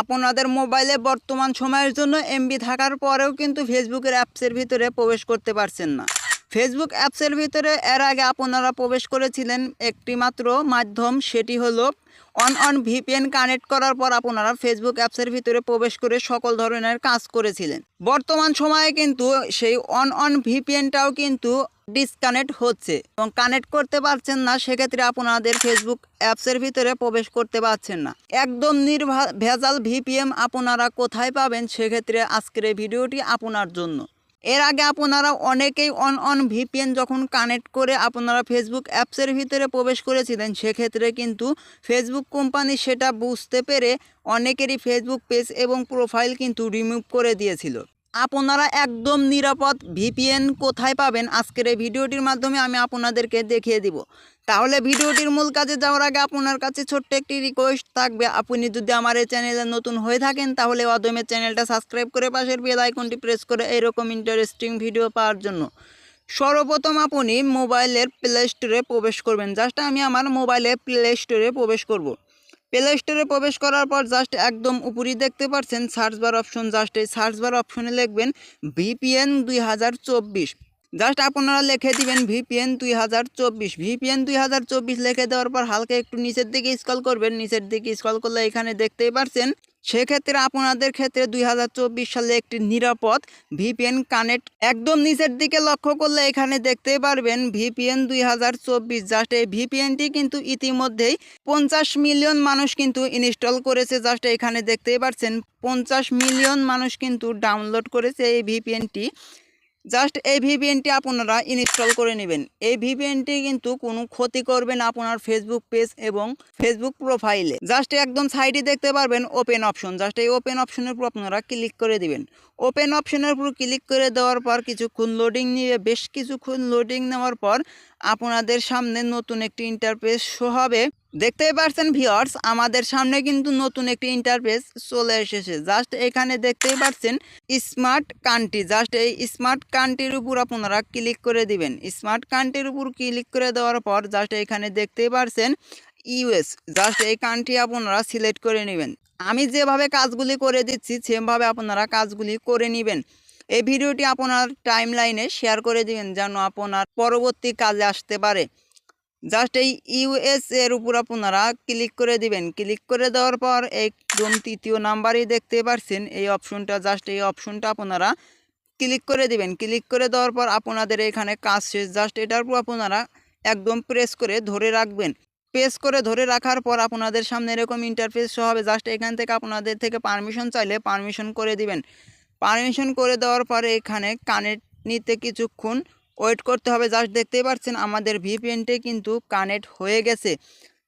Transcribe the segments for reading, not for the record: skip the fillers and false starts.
আপনাদের মোবাইলে বর্তমান সময়ের জন্য এমবি থাকার পরেও কিন্তু ফেসবুকের অ্যাপসের ভিতরে প্রবেশ করতে পারছেন না। ফেসবুক অ্যাপসের ভিতরে এর আগে আপনারা প্রবেশ করেছিলেন একটি মাত্র মাধ্যম, সেটি হলো অন ভিপিএন কানেক্ট করার পর আপনারা ফেসবুক অ্যাপসের ভিতরে প্রবেশ করে সকল ধরনের কাজ করেছিলেন। বর্তমান সময়ে কিন্তু সেই অন ভিপিএনটাও কিন্তু ডিসকানেক্ট হচ্ছে এবং কানেক্ট করতে পারছেন না, সেক্ষেত্রে আপনাদের ফেসবুক অ্যাপসের ভিতরে প্রবেশ করতে পারছেন না। একদম ভেজাল ভিপিএন আপনারা কোথায় পাবেন, সেক্ষেত্রে আজকের এই ভিডিওটি আপনার জন্য। এর আগে আপনারা অনেকেই অন ভিপিএন যখন কানেক্ট করে আপনারা ফেসবুক অ্যাপসের ভিতরে প্রবেশ করেছিলেন, সেক্ষেত্রে কিন্তু ফেসবুক কোম্পানি সেটা বুঝতে পেরে অনেকেরই ফেসবুক পেজ এবং প্রোফাইল কিন্তু রিমুভ করে দিয়েছিল। আপনারা একদম নিরাপদ ভিপিএন কোথায় পাবেন আজকের এই ভিডিওটির মাধ্যমে আমি আপনাদেরকে দেখিয়ে দিব। তাহলে ভিডিওটির মূল কাজে যাওয়ার আগে আপনার কাছে ছোট্ট একটি রিকোয়েস্ট থাকবে, আপনি যদি আমার এই চ্যানেলে নতুন হয়ে থাকেন তাহলে অদমে চ্যানেলটা সাবস্ক্রাইব করে পাশের বেল আইকনটি প্রেস করে এইরকম ইন্টারেস্টিং ভিডিও পাওয়ার জন্য। সর্বপ্রথম আপনি মোবাইলের প্লে স্টোরে প্রবেশ করবেন। জাস্ট আমি আমার মোবাইলের প্লে স্টোরে প্রবেশ করব। প্লে স্টোরে প্রবেশ করার পর জাস্ট একদম উপরেই দেখতে পাচ্ছেন সার্চ বার অপশন। জাস্ট এই সার্চ বার অপশনে লিখবেন ভিপিএন 2024। জাস্ট আপনারা লিখে দিবেন ভিপিএন 2024। ভিপিএন 2024 লিখে দেওয়ার পর হালকা একটু নিচের দিকে স্ক্রল করবেন। নিচের দিকে স্ক্রল করলে এখানে দেখতেই পাচ্ছেন সেক্ষেত্রে আপনাদের ক্ষেত্রে 2024 সালে একটি নিরাপদ ভিপিএন কানেক্ট একদম নিচের দিকে লক্ষ্য করলে এখানে দেখতে পারবেন ভিপিএন 2024। জাস্ট এই ভিপিএনটি কিন্তু ইতিমধ্যেই 50 মিলিয়ন মানুষ কিন্তু ইনস্টল করেছে। জাস্ট এখানে দেখতেই পাচ্ছেন 50 মিলিয়ন মানুষ কিন্তু ডাউনলোড করেছে এই ভিপিএনটি। জাস্ট এই ভিপিএনটি আপনারা ইনস্টল করে নেবেন। এই ভিপিএনটি কিন্তু কোনো ক্ষতি করবে না আপনার ফেসবুক পেজ এবং ফেসবুক প্রোফাইলে। জাস্ট একদম সাইডে দেখতে পারবেন ওপেন অপশন। জাস্ট এই ওপেন অপশনের উপর আপনারা ক্লিক করে দিবেন। ওপেন অপশনের উপর ক্লিক করে দেওয়ার পর কিছুক্ষণ লোডিং নিয়ে বেশ কিছুক্ষণ লোডিং নেওয়ার পর আপনাদের সামনে নতুন একটি ইন্টারফেস শো হবে। দেখতেই পাচ্ছেন ভিউয়ার্স, আমাদের সামনে কিন্তু নতুন একটি ইন্টারফেস চলে এসেছে। জাস্ট এখানে দেখতেই পাচ্ছেন স্মার্ট কান্ট্রি। জাস্ট এই স্মার্ট কান্ট্রির উপর আপনারা ক্লিক করে দিবেন। স্মার্ট কান্ট্রির উপর ক্লিক করে দেওয়ার পর জাস্ট এখানে দেখতেই পাচ্ছেন ইউএস। জাস্ট এই কান্ট্রি আপনারা সিলেক্ট করে নেবেন। আমি যেভাবে কাজগুলি করে দিচ্ছি সেভাবে আপনারা কাজগুলি করে নেবেন। এই ভিডিওটি আপনার টাইম লাইনে শেয়ার করে দিবেন যেন আপনার পরবর্তী কাজে আসতে পারে। জাস্ট এই ইউএস এর উপর আপনারা ক্লিক করে দিবেন। ক্লিক করে দেওয়ার পর একদম তৃতীয় নাম্বারই দেখতে পাচ্ছেন এই অপশনটা। জাস্ট এই অপশনটা আপনারা ক্লিক করে দিবেন। ক্লিক করে দেওয়ার পর আপনাদের এখানে কাজ শেষ। জাস্ট এটার উপর আপনারা একদম প্রেস করে ধরে রাখবেন। প্রেস করে ধরে রাখার পর আপনাদের সামনে এরকম ইন্টারফেস শো হবে। জাস্ট এখান থেকে আপনাদের থেকে পারমিশন চাইলে পারমিশন করে দিবেন। পারমিশন করে দেওয়ার পরে এখানে কানেক্ট নিতে কিছুক্ষণ ওয়েট করতে হবে। জাস্ট দেখতেই পাচ্ছেন আমাদের ভিপিএনটি কিন্তু কানেক্ট হয়ে গেছে।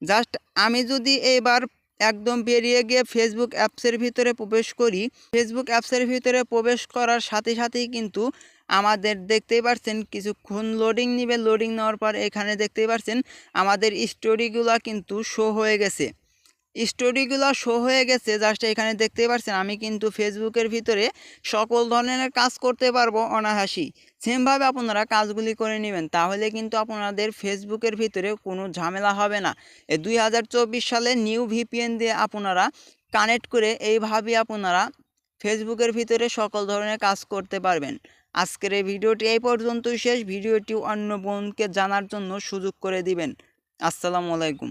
জাস্ট আমি যদি এবার একদম বেরিয়ে গিয়ে ফেসবুক অ্যাপসের ভিতরে প্রবেশ করি, ফেসবুক অ্যাপসের ভিতরে প্রবেশ করার সাথে সাথেই কিন্তু আমাদের দেখতেই পাচ্ছেন কিছুক্ষণ লোডিং নেবে। লোডিং নেওয়ার পর এখানে দেখতেই পাচ্ছেন আমাদের স্টোরিগুলো কিন্তু শো হয়ে গেছে। স্টোরিগুলো শো হয়ে গেছে। জাস্ট এখানে দেখতেই পাচ্ছেন আমি কিন্তু ফেসবুকের ভিতরে সকল ধরনের কাজ করতে পারবো অনায়াসেই। সেমভাবে আপনারা কাজগুলি করে নেবেন, তাহলে কিন্তু আপনাদের ফেসবুকের ভিতরে কোনো ঝামেলা হবে না। এই 2024 সালে নিউ ভিপিএন দিয়ে আপনারা কানেক্ট করে এইভাবে আপনারা ফেসবুকের ভিতরে সকল ধরনের কাজ করতে পারবেন। আজকের এই ভিডিওটি এই পর্যন্তই শেষ। ভিডিওটি অন্য বোনকে জানার জন্য সুযোগ করে দিবেন। আসসালামু আলাইকুম।